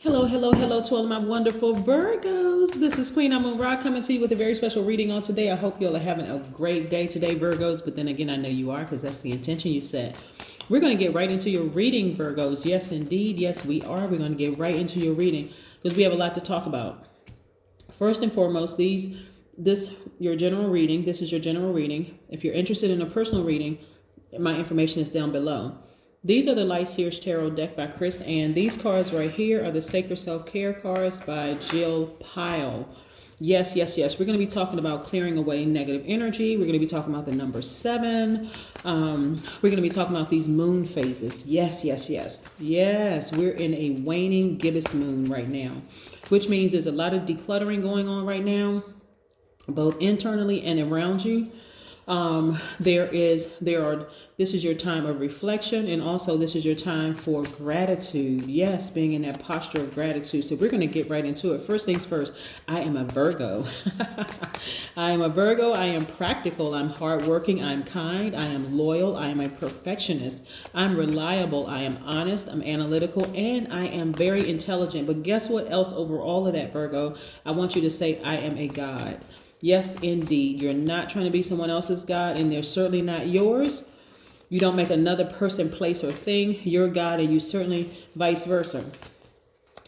Hello, hello, hello to all of my wonderful Virgos. This is Queen Amun Ra coming to you with a very special reading on today. I hope you all are having a great day today, Virgos. But then again, I know you are because that's the intention you set. We're going to get right into your reading, Virgos. Yes, indeed. Yes, we are. We're going to get right into your reading because we have a lot to talk about. First and foremost, your general reading. This is your general reading. If you're interested in a personal reading, my information is down below. These are the Light Seers Tarot deck by Chris, and these cards right here are the Sacred Self-Care cards by Jill Pyle. Yes, yes, yes. We're going to be talking about clearing away negative energy. We're going to be talking about the number 7. We're going to be talking about these moon phases. Yes, yes, yes. Yes, we're in a waning gibbous moon right now, which means there's a lot of decluttering going on right now, both internally and around you. This is your time of reflection, and also this is your time for gratitude. Yes, being in that posture of gratitude. So we're going to get right into it. First things first, I am a Virgo. I am a Virgo. I am practical. I'm hardworking. I'm kind. I am loyal. I am a perfectionist. I'm reliable. I am honest. I'm analytical, and I am very intelligent. But guess what else over all of that, Virgo? I want you to say, I am a God. Yes, indeed. You're not trying to be someone else's God, and they're certainly not yours. You don't make another person, place, or thing your God, and you certainly vice versa.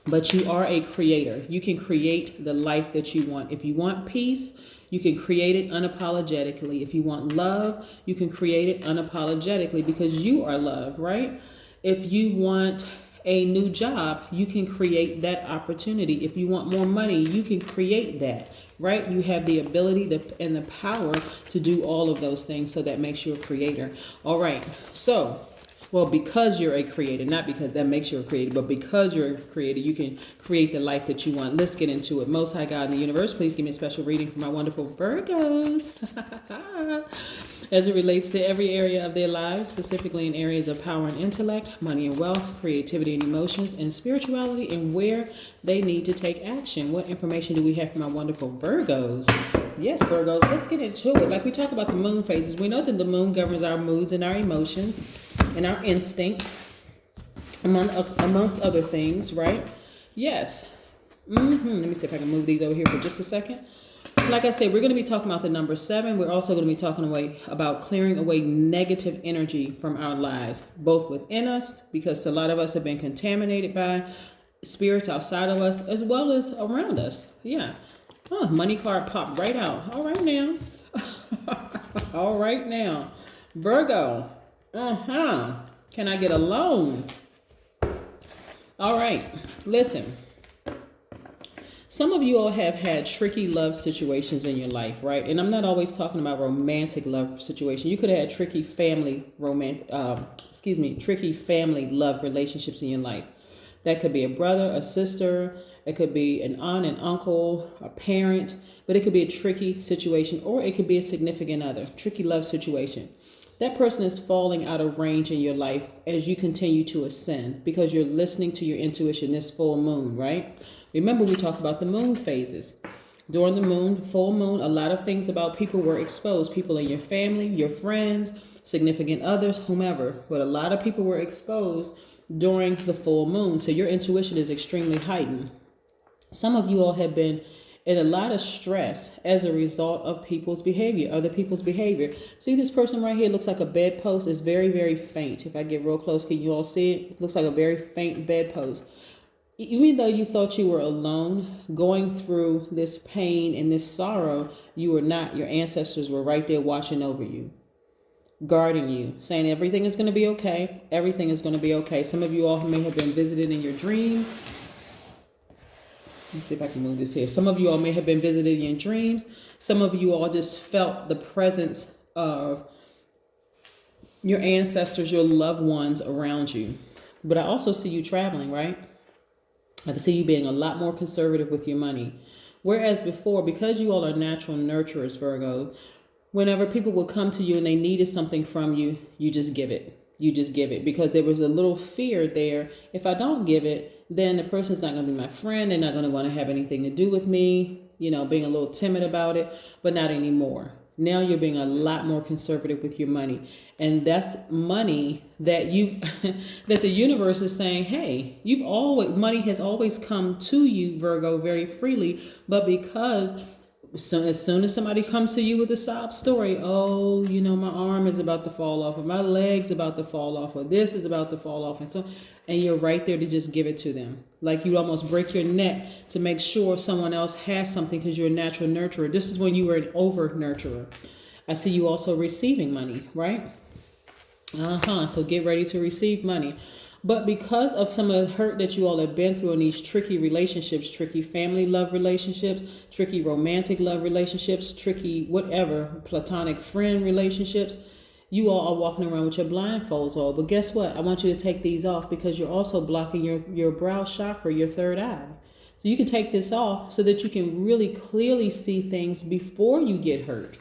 But you are a creator. You can create the life that you want. If you want peace, you can create it unapologetically. If you want love, you can create it unapologetically because you are love, right? If you want a new job, you can create that opportunity. If you want more money, you can create that, right? You have the ability and the power to do all of those things. So that makes you a creator. All right. So, well, because you're a creator, not because that makes you a creator, but because you're a creator, you can create the life that you want. Let's get into it. Most High God in the universe, please give me a special reading for my wonderful Virgos. As it relates to every area of their lives, specifically in areas of power and intellect, money and wealth, creativity and emotions, and spirituality, and where they need to take action. What information do we have for my wonderful Virgos? Yes, Virgos, let's get into it. Like we talk about the moon phases, we know that the moon governs our moods and our emotions and our instinct, amongst other things, right? Yes. Let me see if I can move these over here for just a second. Like I said, we're going to be talking about the number 7. We're also going to be talking about clearing away negative energy from our lives, both within us, because a lot of us have been contaminated by spirits outside of us, as well as around us. Yeah. Oh, money card popped right out. All right now. All right now. Virgo. Can I get a loan? All right. Listen. Some of you all have had tricky love situations in your life, right? And I'm not always talking about romantic love situation. You could have had tricky family love relationships in your life. That could be a brother, a sister, it could be an aunt, an uncle, a parent, but it could be a tricky situation, or it could be a significant other, tricky love situation. That person is falling out of range in your life as you continue to ascend because you're listening to your intuition this full moon, right? Remember, we talked about the moon phases. During the full moon, a lot of things about people were exposed. People in your family, your friends, significant others, whomever. But a lot of people were exposed during the full moon. So your intuition is extremely heightened. Some of you all have been in a lot of stress as a result of people's behavior, other people's behavior. See, this person right here looks like a bedpost. It's very, very faint. If I get real close, can you all see it? It looks like a very faint bedpost. Even though you thought you were alone, going through this pain and this sorrow, you were not. Your ancestors were right there watching over you, guarding you, saying everything is going to be okay. Everything is going to be okay. Some of you all may have been visited in your dreams. Let me see if I can move this here. Some of you all may have been visited in your dreams. Some of you all just felt the presence of your ancestors, your loved ones around you. But I also see you traveling, right? I can see you being a lot more conservative with your money. Whereas before, because you all are natural nurturers, Virgo, whenever people would come to you and they needed something from you, you just give it. You just give it because there was a little fear there. If I don't give it, then the person's not going to be my friend. They're not going to want to have anything to do with me, being a little timid about it, but not anymore. Now you're being a lot more conservative with your money. And that's money that you that the universe is saying, hey, money has always come to you, Virgo, very freely, but because so as soon as somebody comes to you with a sob story, oh, my arm is about to fall off, or my leg's about to fall off, or this is about to fall off, and you're right there to just give it to them. Like you almost break your neck to make sure someone else has something because you're a natural nurturer. This is when you were an over nurturer. I see you also receiving money, right? So get ready to receive money. But because of some of the hurt that you all have been through in these tricky relationships, tricky family love relationships, tricky romantic love relationships, tricky whatever, platonic friend relationships, you all are walking around with your blindfolds on. But guess what? I want you to take these off because you're also blocking your brow chakra, your third eye. So you can take this off so that you can really clearly see things before you get hurt.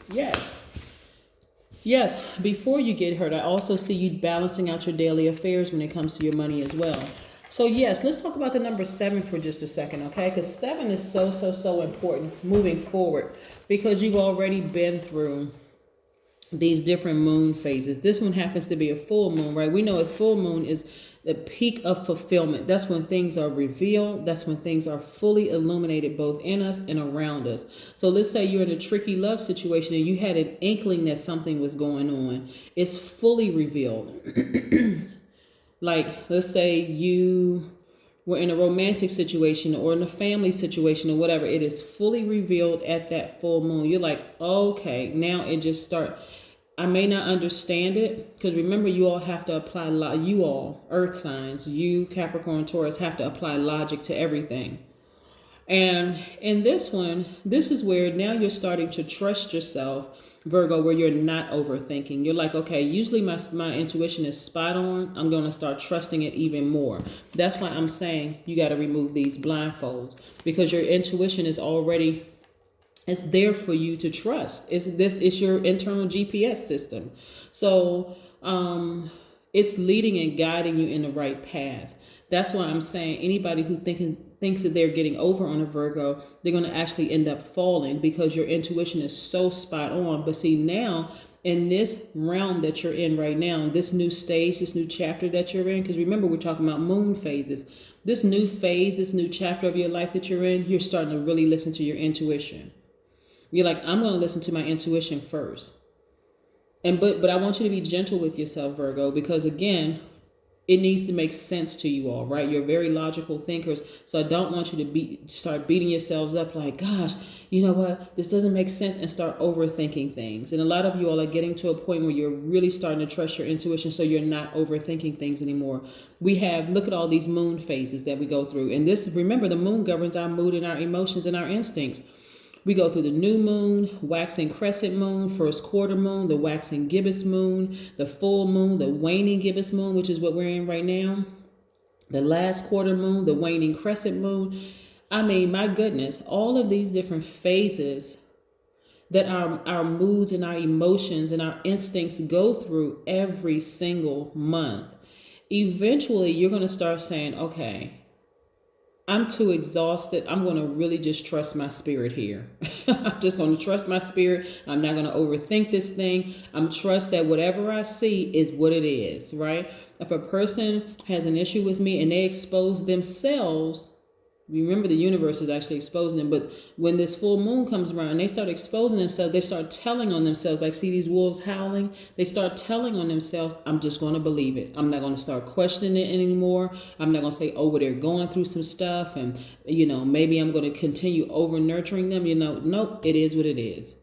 Yes, before you get hurt. I also see you balancing out your daily affairs when it comes to your money as well. So yes, let's talk about the number 7 for just a second, okay? Because 7 is so important moving forward because you've already been through these different moon phases. This one happens to be a full moon, right? We know a full moon is the peak of fulfillment. That's when things are revealed. That's when things are fully illuminated both in us and around us. So let's say you're in a tricky love situation and you had an inkling that something was going on. It's fully revealed. Like, let's say you were in a romantic situation or in a family situation or whatever. It is fully revealed at that full moon. You're like, okay, now it just starts. I may not understand it because remember, you all have to apply you all earth signs, you Capricorn, Taurus have to apply logic to everything. And in this one, this is where now you're starting to trust yourself, Virgo, where you're not overthinking. You're like, okay, usually my intuition is spot on. I'm going to start trusting it even more. That's why I'm saying you got to remove these blindfolds because your intuition is already, it's there for you to trust. It's your internal GPS system. So it's leading and guiding you in the right path. That's why I'm saying anybody who thinks that they're getting over on a Virgo, they're going to actually end up falling because your intuition is so spot on. But see, now in this realm that you're in right now, this new stage, this new chapter that you're in, because remember, we're talking about moon phases. This new phase, this new chapter of your life that you're in, you're starting to really listen to your intuition. You're like, I'm going to listen to my intuition first. But I want you to be gentle with yourself, Virgo, because again, it needs to make sense to you all, right? You're very logical thinkers. So I don't want you to start beating yourselves up like, gosh, you know what? This doesn't make sense, and start overthinking things. And a lot of you all are getting to a point where you're really starting to trust your intuition, so you're not overthinking things anymore. Look at all these moon phases that we go through. And remember, the moon governs our mood and our emotions and our instincts. We go through the new moon, waxing crescent moon, first quarter moon, the waxing gibbous moon, the full moon, the waning gibbous moon, which is what we're in right now, the last quarter moon, the waning crescent moon. I mean, my goodness, all of these different phases that our moods and our emotions and our instincts go through every single month. Eventually, you're going to start saying, okay, I'm too exhausted. I'm going to really just trust my spirit here. I'm just going to trust my spirit. I'm not going to overthink this thing. I'm trust that whatever I see is what it is, right? If a person has an issue with me and they expose themselves, remember the universe is actually exposing them. But when this full moon comes around and they start exposing themselves, they start telling on themselves. Like, see these wolves howling? They start telling on themselves, I'm just going to believe it. I'm not going to start questioning it anymore. I'm not going to say, oh, well, they're going through some stuff and, maybe I'm going to continue over nurturing them. Nope, it is what it is.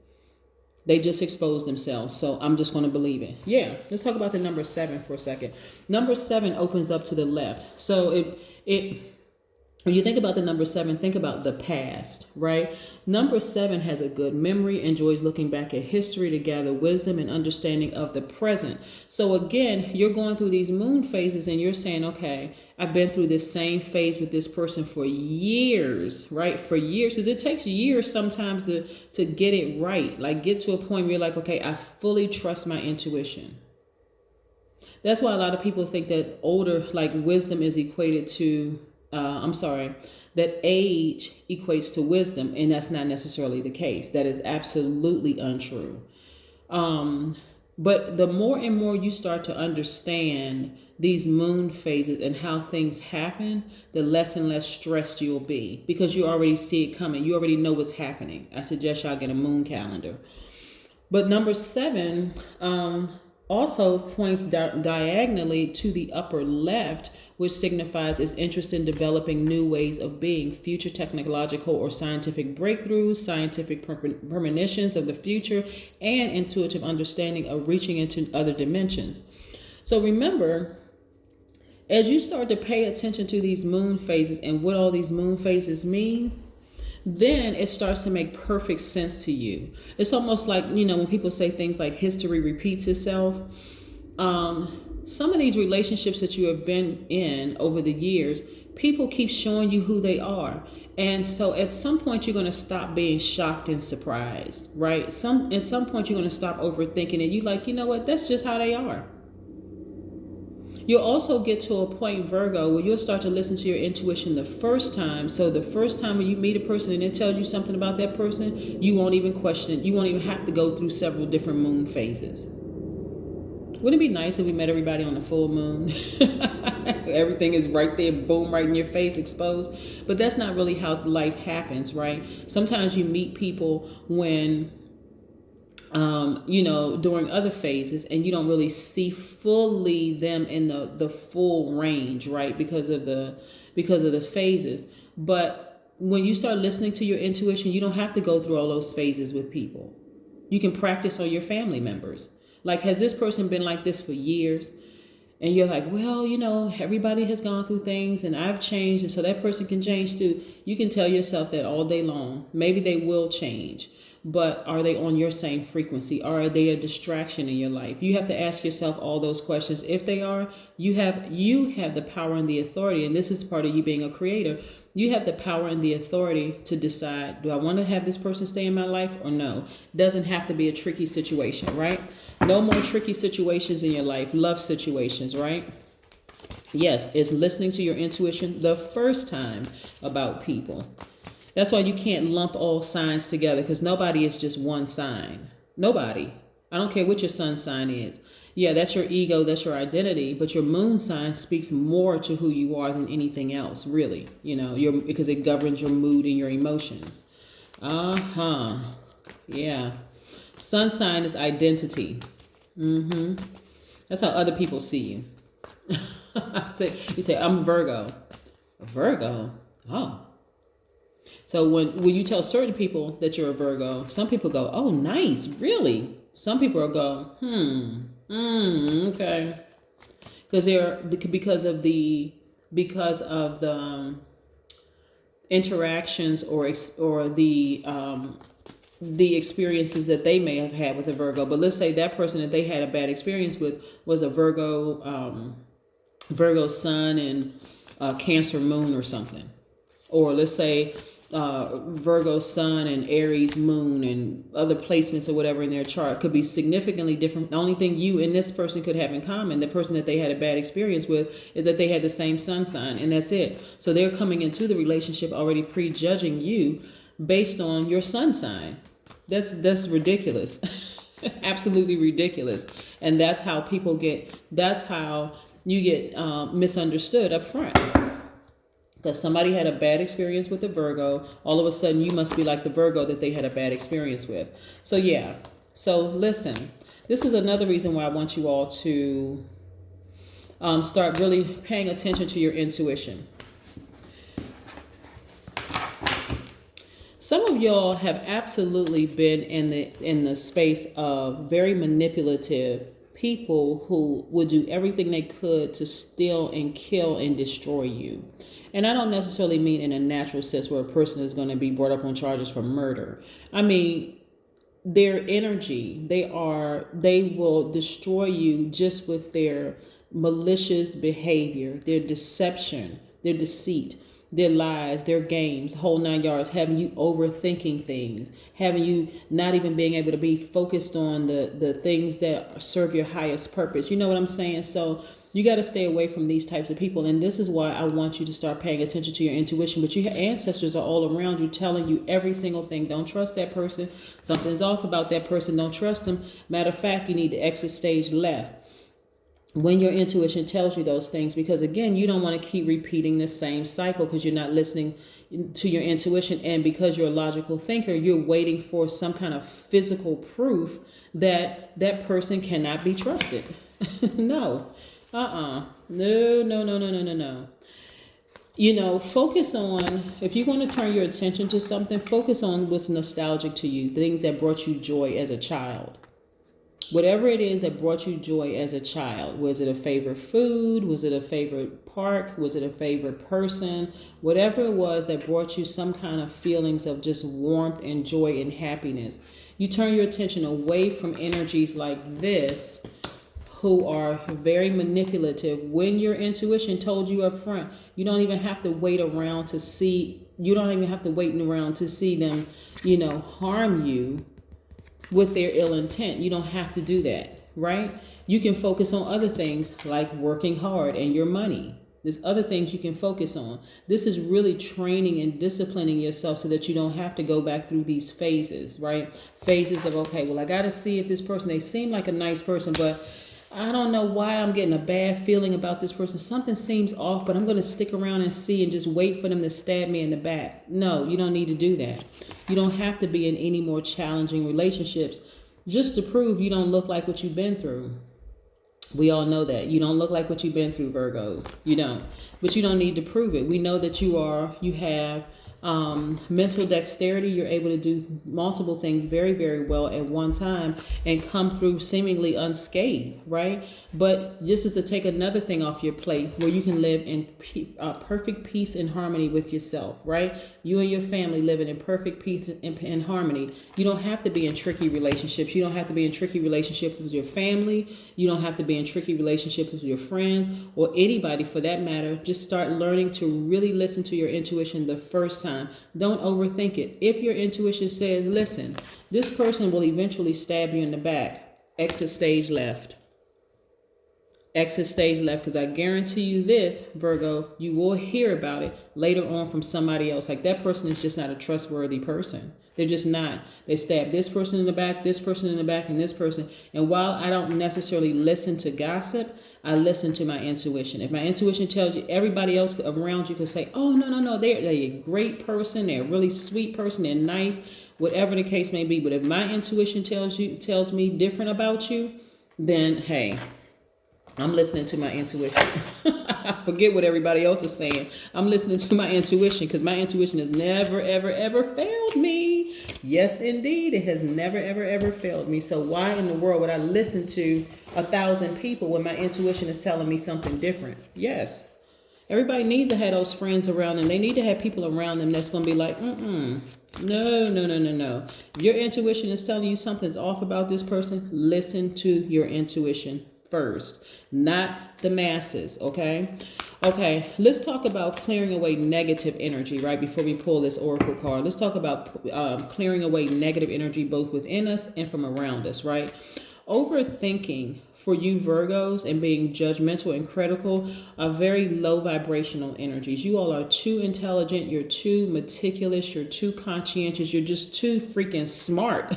They just exposed themselves. So I'm just going to believe it. Yeah. Let's talk about the number 7 for a second. Number 7 opens up to the left. So when you think about the number 7, think about the past, right? Number 7 has a good memory, enjoys looking back at history to gather wisdom and understanding of the present. So again, you're going through these moon phases and you're saying, okay, I've been through this same phase with this person for years, right? For years, because it takes years sometimes to get it right. Like, get to a point where you're like, okay, I fully trust my intuition. That's why a lot of people think that wisdom is equated to that age equates to wisdom, and that's not necessarily the case. That is absolutely untrue. But the more and more you start to understand these moon phases and how things happen, the less and less stressed you'll be because you already see it coming. You already know what's happening. I suggest y'all get a moon calendar. But number 7 also points diagonally to the upper left, which signifies its interest in developing new ways of being, future technological or scientific breakthroughs, scientific premonitions of the future, and intuitive understanding of reaching into other dimensions. So remember, as you start to pay attention to these moon phases and what all these moon phases mean, then it starts to make perfect sense to you. It's almost like, when people say things like history repeats itself. Some of these relationships that you have been in over the years, people keep showing you who they are. And so at some point, you're going to stop being shocked and surprised, right? At some point, you're going to stop overthinking it. You're like, you know what? That's just how they are. You'll also get to a point, Virgo, where you'll start to listen to your intuition the first time. So the first time when you meet a person and it tells you something about that person, you won't even question it. You won't even have to go through several different moon phases. Wouldn't it be nice if we met everybody on the full moon? Everything is right there, boom, right in your face, exposed. But that's not really how life happens, right? Sometimes you meet people when during other phases, and you don't really see fully them in the full range, right? Because of the phases. But when you start listening to your intuition, you don't have to go through all those phases with people. You can practice on your family members. Like, has this person been like this for years? And you're like, well, everybody has gone through things and I've changed, and so that person can change too. You can tell yourself that all day long. Maybe they will change. But are they on your same frequency? Are they a distraction in your life? You have to ask yourself all those questions. If they are, you have the power and the authority, and this is part of you being a creator. You have the power and the authority to decide, do I want to have this person stay in my life or no? It doesn't have to be a tricky situation, right? No more tricky situations in your life, love situations, right? Yes, it's listening to your intuition the first time about people. That's why you can't lump all signs together, because nobody is just one sign. Nobody. I don't care what your sun sign is. Yeah, that's your ego, that's your identity, but your moon sign speaks more to who you are than anything else, really. Because it governs your mood and your emotions. Yeah. Sun sign is identity. That's how other people see you. You say, I'm Virgo. Virgo? Oh. So when you tell certain people that you're a Virgo, some people go, oh, nice, really? Some people will go, okay. Because of the interactions or the experiences that they may have had with a Virgo. But let's say that person that they had a bad experience with was a Virgo sun and Cancer moon or something. Or let's say Virgo sun and Aries moon and other placements or whatever in their chart could be significantly different. The only thing you and this person could have in common, the person that they had a bad experience with, is that they had the same sun sign, and that's it. So they're coming into the relationship already prejudging you based on your sun sign. That's ridiculous. Absolutely ridiculous. And that's how you get misunderstood up front. Because somebody had a bad experience with the Virgo, all of a sudden you must be like the Virgo that they had a bad experience with. So yeah. So listen, this is another reason why I want you all to start really paying attention to your intuition. Some of y'all have absolutely been in the space of very manipulative people who would do everything they could to steal and kill and destroy you. And I don't necessarily mean in a natural sense where a person is going to be brought up on charges for murder. I mean, their energy, they will destroy you just with their malicious behavior, their deception, their deceit, their lies, their games, whole 9 yards, having you overthinking things, having you not even being able to be focused on the things that serve your highest purpose. You know what I'm saying? So You got to stay away from these types of people. And this is why I want you to start paying attention to your intuition. But your ancestors are all around you telling you every single thing. Don't trust that person. Something's off about that person. Don't trust them. Matter of fact, you need to exit stage left when your intuition tells you those things, because again, you don't want to keep repeating the same cycle because you're not listening to your intuition, and because you're a logical thinker, you're waiting for some kind of physical proof that that person cannot be trusted. No. No. You know, focus on, if you want to turn your attention to something, focus on what's nostalgic to you, things that brought you joy as a child. Whatever it is that brought you joy as a child, was it a favorite food? Was it a favorite park? Was it a favorite person? Whatever it was that brought you some kind of feelings of just warmth and joy and happiness. You turn your attention away from energies like this, who are very manipulative. When your intuition told you up front, you don't even have to wait around to see, them, harm you with their ill intent. You don't have to do that, right? You can focus on other things like working hard and your money. There's other things you can focus on. This is really training and disciplining yourself so that you don't have to go back through these phases, right? Phases of, okay, well, I got to see if this person, they seem like a nice person, but I don't know why I'm getting a bad feeling about this person. Something seems off, but I'm going to stick around and see and just wait for them to stab me in the back. No, you don't need to do that. You don't have to be in any more challenging relationships just to prove you don't look like what you've been through. We all know that. You don't look like what you've been through, Virgos. You don't. But you don't need to prove it. We know that you have mental dexterity. You're able to do multiple things very, very well at one time and come through seemingly unscathed, right? But this is to take another thing off your plate where you can live in perfect peace and harmony with yourself, right? You and your family living in perfect peace and harmony. You don't have to be in tricky relationships. You don't have to be in tricky relationships with your family. You don't have to be in tricky relationships with your friends or anybody for that matter. Just start learning to really listen to your intuition the first time. Don't overthink it. If your intuition says, listen, this person will eventually stab you in the back, exit stage left. Exit stage left, because I guarantee you this, Virgo, you will hear about it later on from somebody else. Like that person is just not a trustworthy person. They're just not. They stab this person in the back, this person in the back, and this person. And while I don't necessarily listen to gossip, I listen to my intuition. If my intuition tells you, everybody else around you can say, oh, no, they're a great person. They're a really sweet person. They're nice, whatever the case may be. But if my intuition tells me different about you, then hey, I'm listening to my intuition. Forget what everybody else is saying. I'm listening to my intuition because my intuition has never, ever, ever failed me. Yes, indeed. It has never, ever, ever failed me. So why in the world would I listen to 1,000 people when my intuition is telling me something different? Yes. Everybody needs to have those friends around them. They need to have people around them that's going to be like, no. If your intuition is telling you something's off about this person, listen to your intuition first, not the masses. Okay, let's talk about clearing away negative energy right before we pull this oracle card. Let's talk about clearing away negative energy both within us and from around us, right? Overthinking for you Virgos and being judgmental and critical are very low vibrational energies. You all are too intelligent, you're too meticulous, you're too conscientious, you're just too freaking smart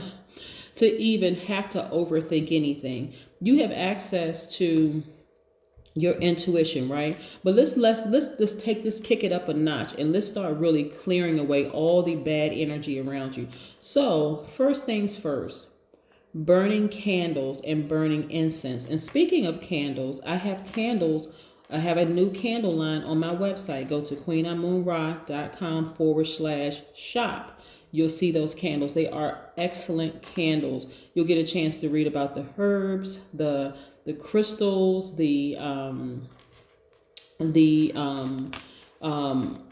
to even have to overthink anything. You have access to your intuition, right? But let's just kick it up a notch and let's start really clearing away all the bad energy around you. So first things first, burning candles and burning incense. And speaking of candles, I have a new candle line on my website. Go to queenamunra.com/shop. You'll see those candles. They are excellent candles. You'll get a chance to read about the herbs, the crystals, the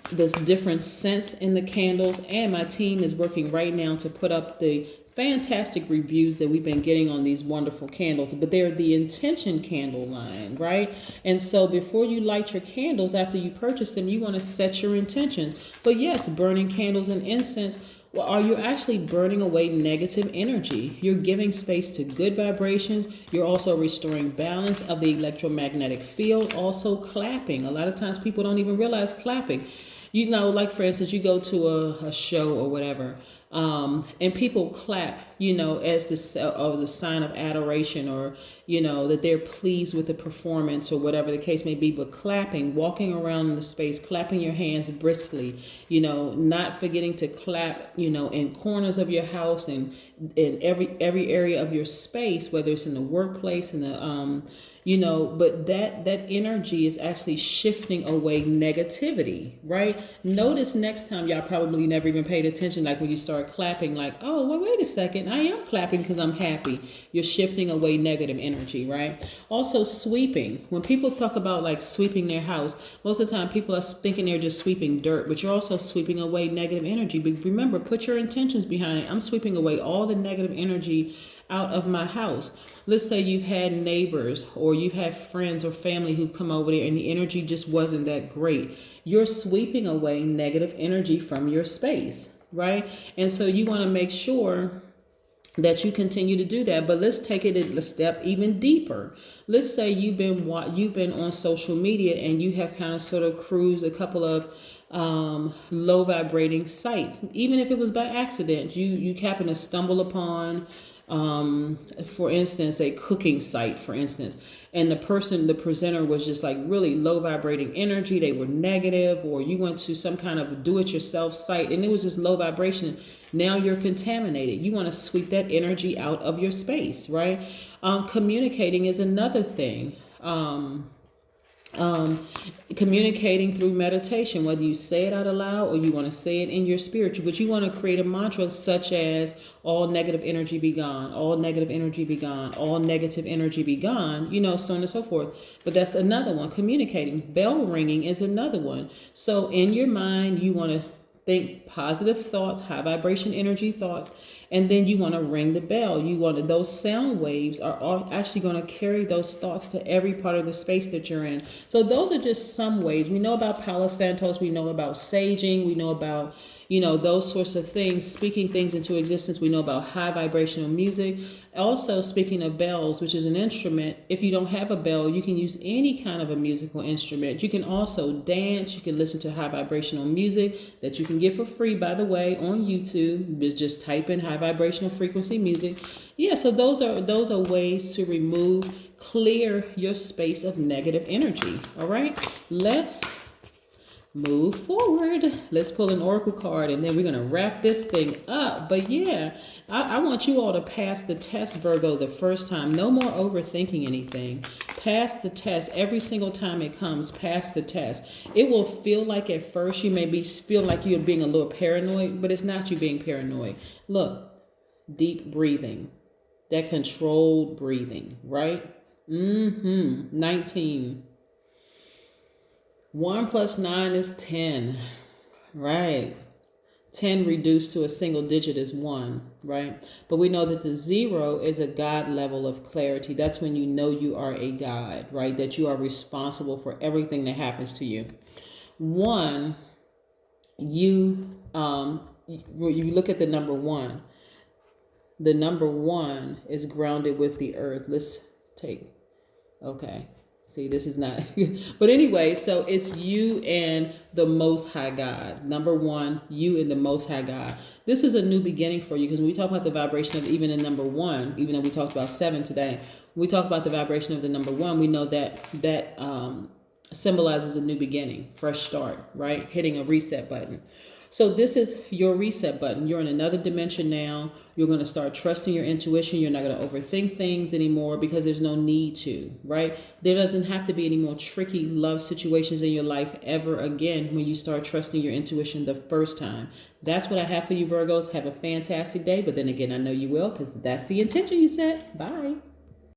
there's different scents in the candles. And my team is working right now to put up the fantastic reviews that we've been getting on these wonderful candles, but they're the intention candle line, right? And so before you light your candles, after you purchase them, you want to set your intentions. But yes, burning candles and incense, well, are you actually burning away negative energy? You're giving space to good vibrations. You're also restoring balance of the electromagnetic field. Also clapping. A lot of times people don't even realize clapping. You know, like for instance, you go to a show or whatever, and people clap, you know, as a sign of adoration, or, you know, that they're pleased with the performance or whatever the case may be. But clapping, walking around in the space, clapping your hands briskly, you know, not forgetting to clap, you know, in corners of your house and in every area of your space, whether it's in the workplace, in the you know, but that energy is actually shifting away negativity, right? Notice next time, y'all probably never even paid attention, like when you start clapping, like, oh, well, wait a second, I am clapping because I'm happy. You're shifting away negative energy, right? Also sweeping. When people talk about like sweeping their house, most of the time people are thinking they're just sweeping dirt, but you're also sweeping away negative energy. But remember, put your intentions behind it. I'm sweeping away all the negative energy out of my house. Let's say you've had neighbors or you've had friends or family who've come over there and the energy just wasn't that great. You're sweeping away negative energy from your space, right? And so you want to make sure that you continue to do that. But let's take it a step even deeper. Let's say you've been on social media and you have kind of sort of cruised a couple of low vibrating sites. Even if it was by accident, you happen to stumble upon for instance, a cooking site, for instance, and the presenter was just like really low vibrating energy. They were negative, or you went to some kind of do-it-yourself site and it was just low vibration. Now you're contaminated. You want to sweep that energy out of your space, right? Communicating is another thing. Communicating through meditation, whether you say it out aloud or you want to say it in your spiritual, but you want to create a mantra such as all negative energy be gone, all negative energy be gone, all negative energy be gone, you know, so on and so forth. But that's another one. Communicating. Bell ringing is another one. So in your mind, you want to think positive thoughts, high vibration energy thoughts, and then you want to ring the bell. Those sound waves are actually going to carry those thoughts to every part of the space that you're in. So those are just some ways. We know about Palo Santos, we know about saging, we know about, you know, those sorts of things, speaking things into existence. We know about high vibrational music. Also, speaking of bells, which is an instrument, if you don't have a bell, you can use any kind of a musical instrument. You can also dance. You can listen to high vibrational music that you can get for free, by the way, on YouTube. Just type in high vibrational frequency music. Yeah, so those are ways to clear your space of negative energy. All right, let's move forward. Let's pull an oracle card and then we're going to wrap this thing up. But yeah, I want you all to pass the test, Virgo, the first time. No more overthinking anything. Pass the test every single time it comes. Pass the test. It will feel like at first you may feel like you're being a little paranoid, but it's not you being paranoid. Look, deep breathing, that controlled breathing, right? 19. 1 + 9 is 10, right? 10 reduced to a single digit is 1, right? But we know that the 0 is a God level of clarity. That's when you know you are a God, right? That you are responsible for everything that happens to you. 1, you look at the number 1. The number 1 is grounded with the earth. Let's take, okay. See, this is not, but anyway, so it's you and the Most High God. Number 1, you and the Most High God. This is a new beginning for you, because when we talk about the vibration of even in number 1, even though we talked about 7 today, when we talk about the vibration of the number 1, we know that symbolizes a new beginning, fresh start, right? Hitting a reset button. So this is your reset button. You're in another dimension now. You're going to start trusting your intuition. You're not going to overthink things anymore because there's no need to, right? There doesn't have to be any more tricky love situations in your life ever again when you start trusting your intuition the first time. That's what I have for you, Virgos. Have a fantastic day. But then again, I know you will, because that's the intention you set. Bye.